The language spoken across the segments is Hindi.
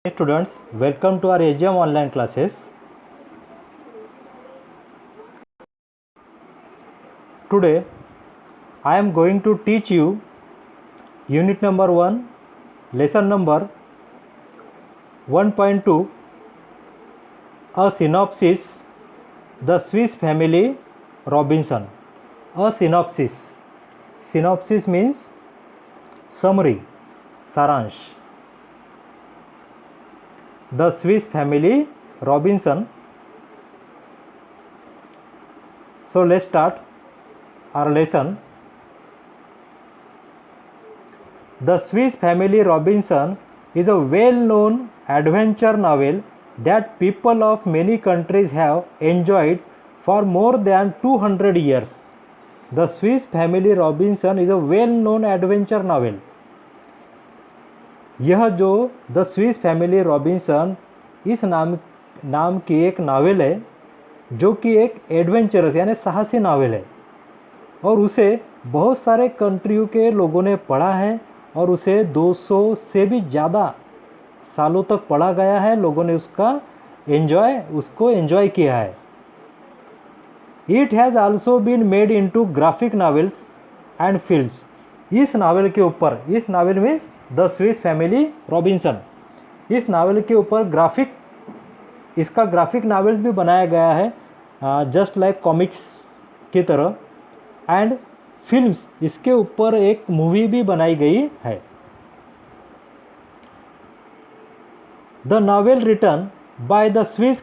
Hey students, welcome to our AGM online classes. Today I am going to teach you unit number 1, lesson number 1.2, a synopsis, the Swiss family Robinson. A synopsis. Synopsis means summary, saransh. The Swiss family Robinson. So let's start our lesson. The Swiss family Robinson is a well-known adventure novel that people of many countries have enjoyed for more than 200 years. The Swiss family Robinson is a well-known adventure novel. यह जो द स्विस फैमिली रॉबिन्सन इस नाम की एक नावल है जो कि एक एडवेंचरस यानी साहसी नावल है और उसे बहुत सारे कंट्रियों के लोगों ने पढ़ा है और उसे 200 से भी ज़्यादा सालों तक पढ़ा गया है। लोगों ने उसको एंजॉय किया है। It has also been made into graphic novels and films. इस नावल के ऊपर, इस novel means the Swiss family Robinson, इस नावल के ऊपर इसका ग्राफिक नावल भी बनाया गया है जस्ट लाइक कॉमिक्स की तरह, एंड फिल्म्स, इसके ऊपर एक मूवी भी बनाई गई है। The novel written by the Swiss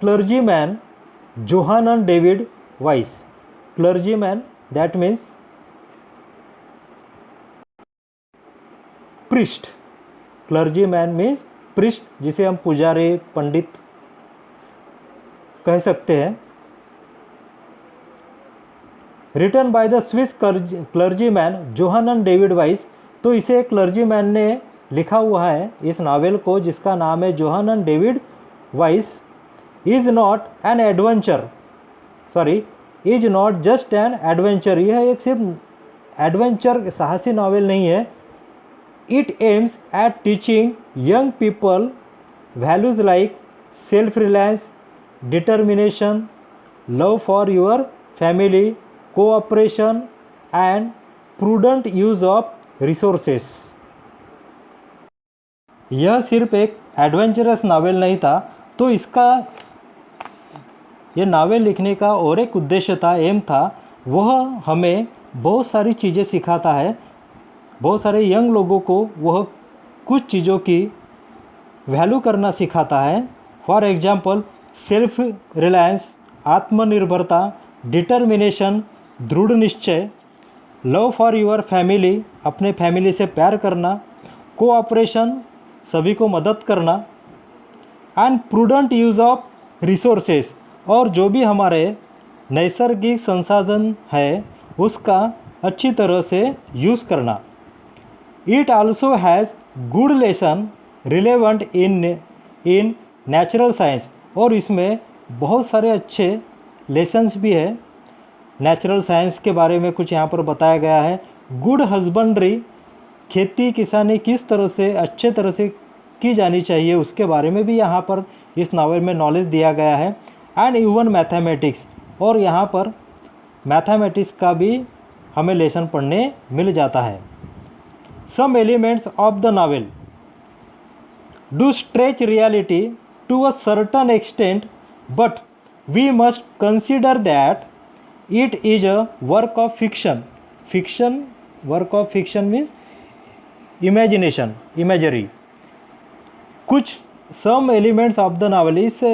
clergyman Johann David Wyss. Clergyman that means priest. Clergyman means priest, जिसे हम पुजारी, पंडित कह सकते हैं। Written by the Swiss clergyman Johann David Wyss. तो इसे क्लर्जीमैन ने लिखा हुआ है इस नावल को, जिसका नाम है Johann David Wyss. Is not just an adventure. यह एक सिर्फ एडवेंचर साहसी नावल नहीं है। It aims at teaching young people values like self-reliance, determination, love for your family, cooperation, and prudent use of resources. यह सिर्फ एक एडवेंचरस नावल नहीं था, तो यह नावल लिखने का और एक उद्देश्य था, एम था। वह हमें बहुत सारी चीज़ें सिखाता है। बहुत सारे यंग लोगों को वह कुछ चीज़ों की वैल्यू करना सिखाता है। फॉर एग्जाम्पल सेल्फ रिलायंस, आत्मनिर्भरता, डिटर्मिनेशन, दृढ़ निश्चय, लव फॉर योर फैमिली, अपने फैमिली से प्यार करना, कोऑपरेशन, सभी को मदद करना, and prudent use of resources, और जो भी हमारे नैसर्गिक संसाधन है उसका अच्छी तरह से यूज़ करना। It also has good lesson relevant in natural science, और इसमें बहुत सारे अच्छे लेसन्स भी है। नेचुरल साइंस के बारे में कुछ यहाँ पर बताया गया है। गुड हस्बेंड्री, खेती किसानी किस तरह से अच्छे तरह से की जानी चाहिए उसके बारे में भी यहाँ पर इस नावल में नॉलेज दिया गया है। एंड इवन मैथमेटिक्स, और यहाँ पर मैथमेटिक्स का भी हमें लेसन पढ़ने मिल जाता है। Some elements of the novel do stretch reality to a certain extent, but we must consider that it is a work of fiction. Work of fiction means imagination, imagery. कुछ some elements of the novel, इस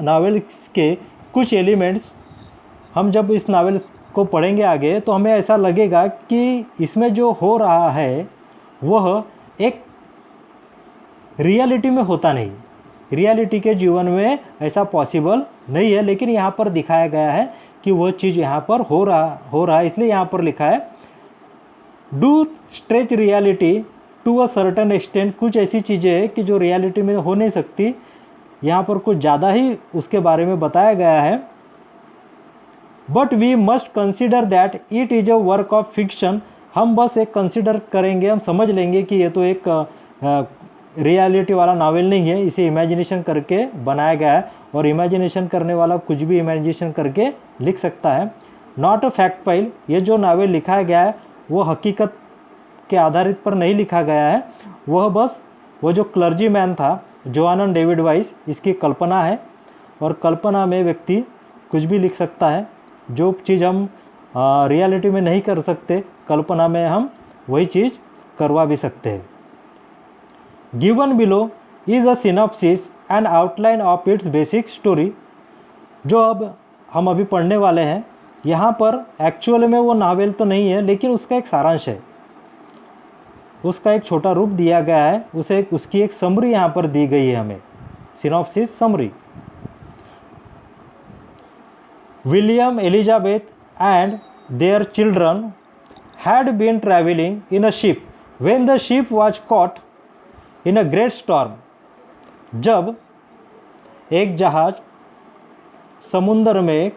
नावल के कुछ एलिमेंट्स हम जब इस नावल को पढ़ेंगे आगे तो हमें ऐसा लगेगा कि इसमें जो हो रहा है वह एक रियलिटी में होता नहीं, रियलिटी के जीवन में ऐसा पॉसिबल नहीं है, लेकिन यहाँ पर दिखाया गया है कि वह चीज़ यहाँ पर हो रहा है। इसलिए यहाँ पर लिखा है do stretch reality to a certain extent. कुछ ऐसी चीज़ें हैं कि जो रियलिटी में हो नहीं सकती, यहाँ पर कुछ ज़्यादा ही उसके बारे में बताया गया है। But we must consider that it is a work of fiction. हम बस एक कंसिडर करेंगे, हम समझ लेंगे कि ये तो एक रियलिटी वाला नावल नहीं है, इसे इमेजिनेशन करके बनाया गया है और इमेजिनेशन करने वाला कुछ भी इमेजिनेशन करके लिख सकता है। नॉट अ फैक्ट फाइल, ये जो नावल लिखा गया है वो हकीकत के आधारित पर नहीं लिखा गया है, वह बस वो जो क्लर्जी मैन था जोआनन डेविड वाइस, इसकी कल्पना है और कल्पना में व्यक्ति कुछ भी लिख सकता है। जो चीज़ हम रियलिटी में नहीं कर सकते, कल्पना में हम वही चीज़ करवा भी सकते हैं। Given below is a synopsis and outline of its basic story. जो अब हम अभी पढ़ने वाले हैं, यहाँ पर एक्चुअल में वो नावल तो नहीं है, लेकिन उसका एक सारांश है, उसका एक छोटा रूप दिया गया है, उसे उसकी एक समरी यहाँ पर दी गई है हमें, synopsis summary. William Elizabeth and their children had been traveling in a ship when the ship was caught in a great storm। जब एक जहाज समुद्र में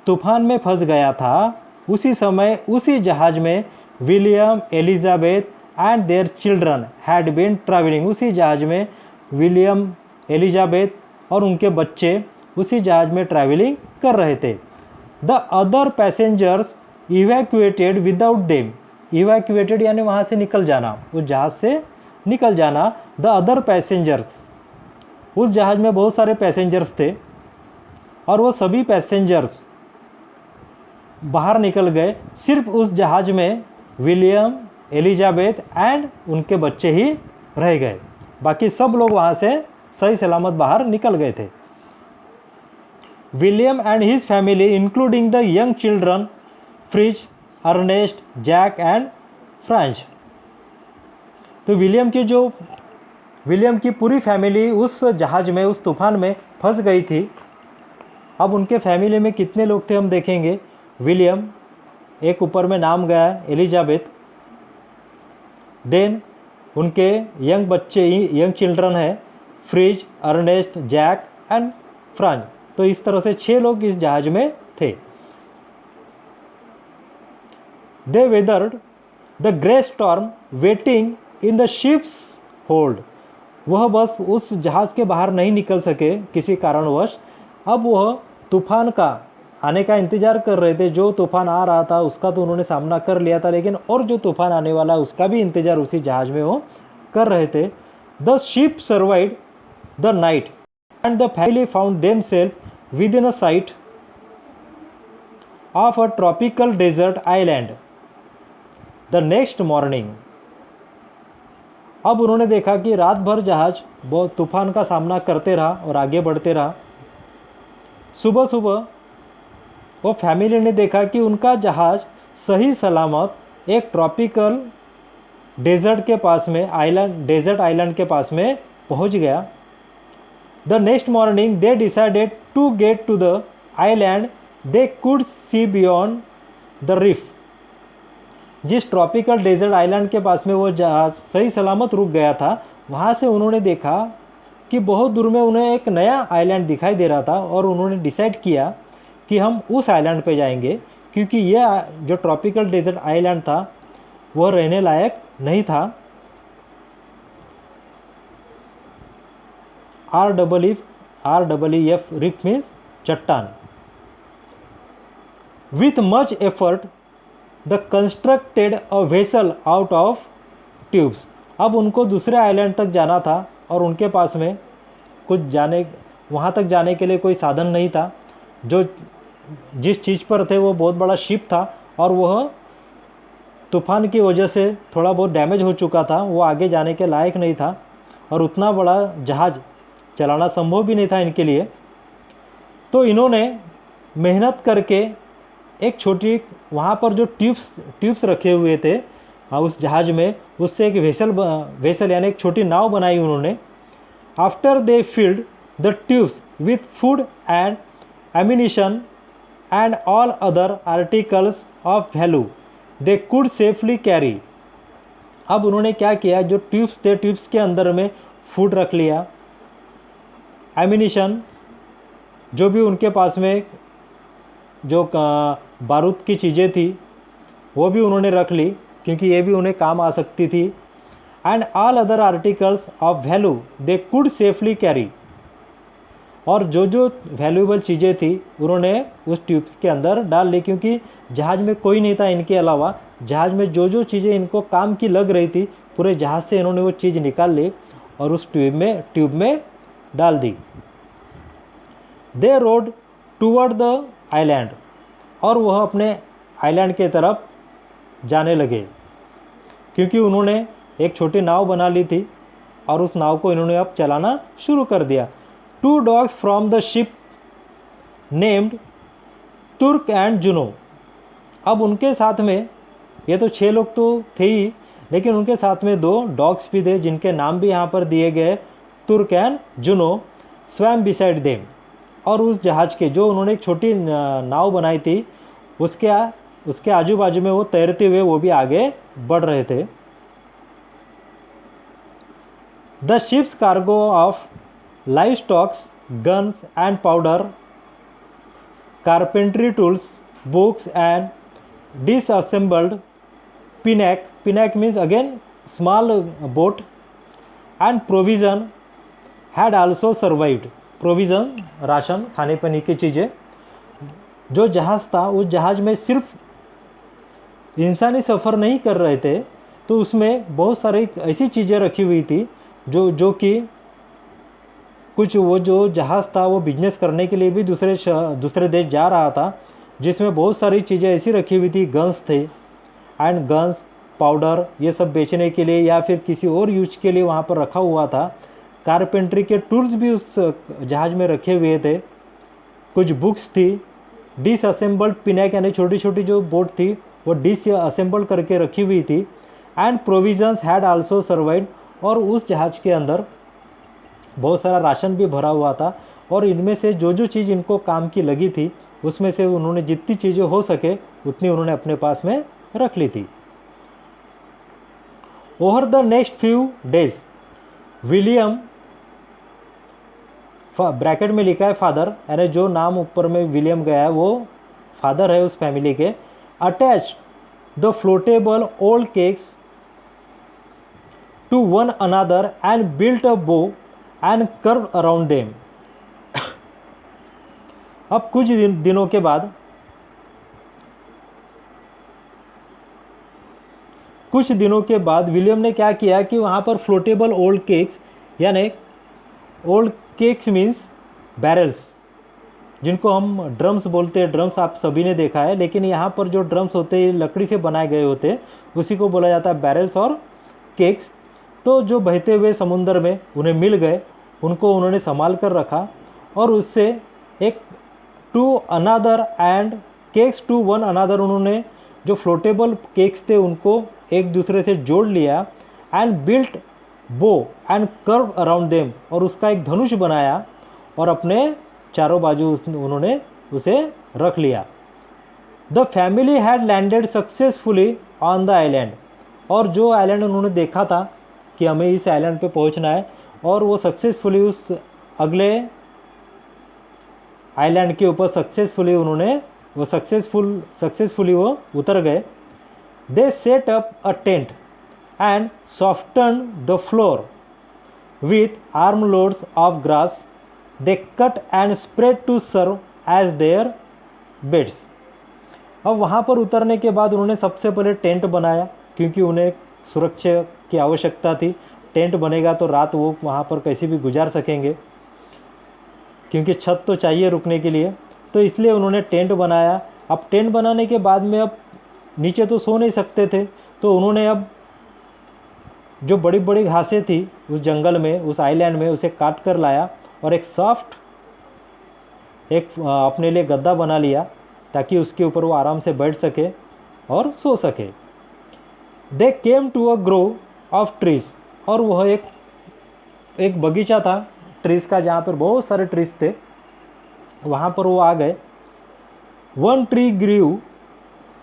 तूफान में फंस गया था, उसी समय उसी जहाज में William Elizabeth and their children had been travelling, उसी जहाज में विलियम एलिजाबेथ और उनके बच्चे उसी जहाज में ट्रैवलिंग कर रहे थे। The other passengers evacuated without them, evacuated यानी वहाँ से निकल जाना, उस जहाज़ से निकल जाना। द अदर पैसेंजर्स, उस जहाज़ में बहुत सारे पैसेंजर्स थे और वो सभी पैसेंजर्स बाहर निकल गए, सिर्फ उस जहाज़ में विलियम एलिजाबेथ एंड उनके बच्चे ही रह गए, बाकी सब लोग वहाँ से सही सलामत बाहर निकल गए थे। William and his family including the young children Fritz, Ernest, Jack and Franz. तो विलियम की पूरी फैमिली उस जहाज़ में, उस तूफान में फंस गई थी। अब उनके फैमिली में कितने लोग थे हम देखेंगे। विलियम, एक ऊपर में नाम गया है एलिजाबेथ, देन उनके यंग बच्चे, यंग चिल्ड्रन है Fritz, Ernest, Jack and Franz. तो इस तरह से 6 लोग इस जहाज़ में थे। They weathered the grey storm waiting in the ship's hold। वह बस उस जहाज़ के बाहर नहीं निकल सके किसी कारणवश। अब वह तूफान का आने का इंतज़ार कर रहे थे। जो तूफान आ रहा था उसका तो उन्होंने सामना कर लिया था, लेकिन और जो तूफान आने वाला है उसका भी इंतज़ार उसी जहाज़ में वो कर रहे थे। The ship survived the night and the family found themselves within a sight of a tropical desert island the next morning. अब उन्होंने देखा कि रात भर जहाज बहुत तूफान का सामना करते रहा और आगे बढ़ते रहा। सुबह सुबह वो फैमिली ने देखा कि उनका जहाज सही सलामत एक ट्रॉपिकल डेजर्ट के पास में, डेजर्ट आइलैंड के पास में पहुंच गया। The next morning they decided to get to the island they could see beyond the reef. जिस ट्रॉपिकल डेजर्ट आइलैंड के पास में वो जहाज सही सलामत रुक गया था, वहाँ से उन्होंने देखा कि बहुत दूर में उन्हें एक नया आइलैंड दिखाई दे रहा था और उन्होंने डिसाइड किया कि हम उस आइलैंड पे जाएंगे, क्योंकि यह जो ट्रॉपिकल डेजर्ट आइलैंड था वह रहने लायक नहीं था। REEF रिफ मीन्स चट्टान। With much effort the constructed a vessel out of tubes. अब उनको दूसरे आइलैंड तक जाना था और उनके पास में वहाँ तक जाने के लिए कोई साधन नहीं था। जो जिस चीज़ पर थे वो बहुत बड़ा शिप था और वह तूफान की वजह से थोड़ा बहुत डैमेज हो चुका था, वो आगे जाने के लायक नहीं था और उतना बड़ा जहाज़ चलाना संभव भी नहीं था इनके लिए। तो इन्होंने मेहनत करके एक छोटी, वहाँ पर जो ट्यूब्स रखे हुए थे उस जहाज़ में, उससे एक वेसल यानी एक छोटी नाव बनाई उन्होंने। After they filled the tubes with food and ammunition and all other articles of value they could safely carry. अब उन्होंने क्या किया, जो ट्यूब्स थे ट्यूब्स के अंदर में फूड रख लिया, एम्यूनिशन जो भी उनके पास में जो बारूद की चीज़ें थी वो भी उन्होंने रख ली, क्योंकि ये भी उन्हें काम आ सकती थी। And all other articles of value they could safely carry. और जो जो वैल्यूएबल चीज़ें थी उन्होंने उस ट्यूब्स के अंदर डाल ली, क्योंकि जहाज़ में कोई नहीं था इनके अलावा। जहाज़ में जो जो चीज़ें इनको काम की लग रही थी पूरे जहाज़ से इन्होंने वो चीज़ निकाल ली और उस ट्यूब में डाल दी। दे रोड टूवर्ड द आइलैंड, और वह अपने आइलैंड के तरफ जाने लगे, क्योंकि उन्होंने एक छोटी नाव बना ली थी और उस नाव को इन्होंने अब चलाना शुरू कर दिया। 2 dogs from the ship named तुर्क एंड जुनो। अब उनके साथ में, ये तो 6 लोग तो थे ही, लेकिन उनके साथ में 2 डॉग्स भी थे जिनके नाम भी यहाँ पर दिए गए, तुर्क एंड जुनो। स्वैम बिसाइड देम, और उस जहाज़ के जो उन्होंने एक छोटी नाव बनाई थी उसके आजू बाजू में वो तैरते हुए वो भी आगे बढ़ रहे थे। The ships cargo of livestock, guns and powder, carpentry tools, books and disassembled pinnace. Pinnace means again small boat, and provision had also survived. Provision ration, खाने पीने की चीज़ें। जो जहाज़ था उस जहाज़ में सिर्फ इंसानी सफ़र नहीं कर रहे थे, तो उसमें बहुत सारी ऐसी चीज़ें रखी हुई थी जो कि कुछ वो जो जहाज़ था वो बिजनेस करने के लिए भी दूसरे देश जा रहा था, जिसमें बहुत सारी चीज़ें ऐसी रखी हुई थी। गन्स थे, एंड गन्स, पाउडर, ये सब बेचने के लिए या फिर किसी और यूज के लिए वहाँ पर रखा हुआ था। कारपेंट्री के टूल्स भी उस जहाज़ में रखे हुए थे। कुछ बुक्स थी। डिसअसेंबल्ड पिनैक, यानी छोटी छोटी जो बोट थी वो डिसअसेंबल करके रखी हुई थी। And provisions had also survived, और उस जहाज़ के अंदर बहुत सारा राशन भी भरा हुआ था। और इनमें से जो जो चीज़ इनको काम की लगी थी उसमें से उन्होंने जितनी चीज़ें हो सके उतनी उन्होंने अपने पास में रख ली थी। Over the next few days William, bracket में लिखा है फादर, यानी जो नाम ऊपर में विलियम गया है वो फादर है उस फैमिली के, attach the floatable old casks to one another and built a bow and curve around them. अब कुछ दिनों के बाद विलियम ने क्या किया कि वहाँ पर फ्लोटेबल ओल्ड केक्स, यानी ओल्ड केक्स मीन्स बैरल्स, जिनको हम ड्रम्स बोलते हैं। ड्रम्स आप सभी ने देखा है, लेकिन यहाँ पर जो ड्रम्स होते हैं लकड़ी से बनाए गए होते हैं, उसी को बोला जाता है बैरल्स और केक्स। तो जो बहते हुए समुंदर में उन्हें मिल गए, उनको उन्होंने संभाल कर रखा, और उससे एक to another and cakes to one another, उन्होंने जो फ्लोटेबल केक्स थे उनको एक दूसरे से जोड़ लिया। एंड बिल्ट बो एंड कर्व अराउंड देम, और उसका एक धनुष बनाया और अपने चारों बाजू उन्होंने उसे रख लिया। The family had landed successfully on the island, और जो आइलैंड उन्होंने देखा था कि हमें इस आइलैंड पे पहुंचना है, और वो सक्सेसफुली उस अगले आइलैंड के ऊपर सक्सेसफुली वो उतर गए। They set up a tent and soften the floor with armloads of grass. They cut and spread to serve as their beds. अब वहाँ पर उतरने के बाद उन्होंने सबसे पहले टेंट बनाया, क्योंकि उन्हें सुरक्षा की आवश्यकता थी। टेंट बनेगा तो रात वो वहाँ पर कैसे भी गुजार सकेंगे, क्योंकि छत तो चाहिए रुकने के लिए, तो इसलिए उन्होंने टेंट बनाया। अब टेंट बनाने के बाद में अब नीचे तो सो नहीं सकते थे, तो उन्होंने अब जो बड़ी बड़ी घासें थी उस जंगल में, उस आइलैंड में, उसे काट कर लाया और एक सॉफ्ट अपने लिए गद्दा बना लिया, ताकि उसके ऊपर वो आराम से बैठ सके और सो सके। They came to a grove of trees, और वह एक बगीचा था ट्रीज का, जहाँ पर बहुत सारे ट्रीज थे, वहाँ पर वो आ गए। One tree grew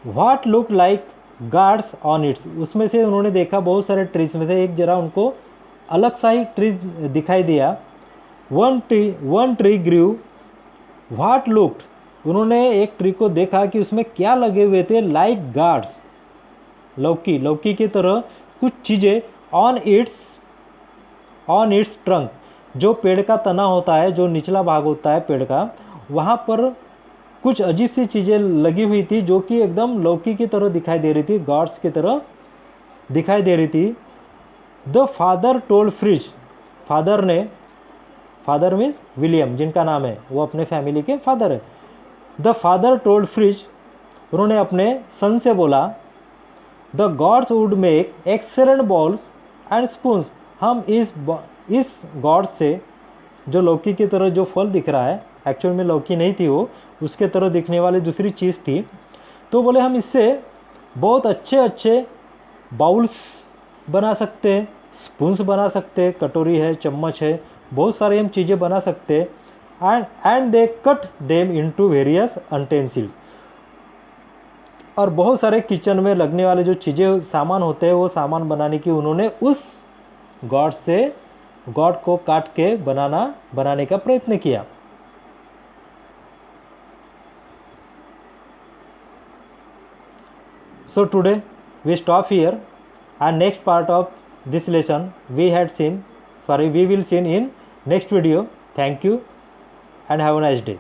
what look like gourds on its, उसमें से उन्होंने देखा बहुत सारे ट्रीज में से एक जरा उनको अलग सा ही ट्री दिखाई दिया। One tree grew what looked, उन्होंने एक ट्री को देखा कि उसमें क्या लगे हुए थे, लाइक गार्ड्स, लौकी की तरह कुछ चीज़ें ऑन इट्स ट्रंक, जो पेड़ का तना होता है, जो निचला भाग होता है पेड़ का, वहाँ पर कुछ अजीब सी चीज़ें लगी हुई थी जो कि एकदम लौकी की तरह दिखाई दे रही थी, गॉड्स की तरह दिखाई दे रही थी। The father told fridge, father means William जिनका नाम है, वो अपने फैमिली के फादर है। द फादर टोल्ड फ्रिज, उन्होंने अपने सन से बोला, the gods would make excellent balls and spoons, हम इस गॉड से, जो लौकी की तरह जो फल दिख रहा है, एक्चुअल में लौकी नहीं थी वो, उसके तरह दिखने वाली दूसरी चीज़ थी, तो बोले हम इससे बहुत अच्छे अच्छे बाउल्स बना सकते हैं, स्पून्स बना सकते हैं, कटोरी है, चम्मच है, बहुत सारी हम चीज़ें बना सकते हैं। And they cut them into various utensils, और बहुत सारे किचन में लगने वाले जो चीज़ें सामान होते हैं, वो सामान बनाने की उन्होंने उस गॉड को काट के बनाने का प्रयत्न किया। So today we stop here, and next part of this lesson we will see in next video. Thank you and have a nice day.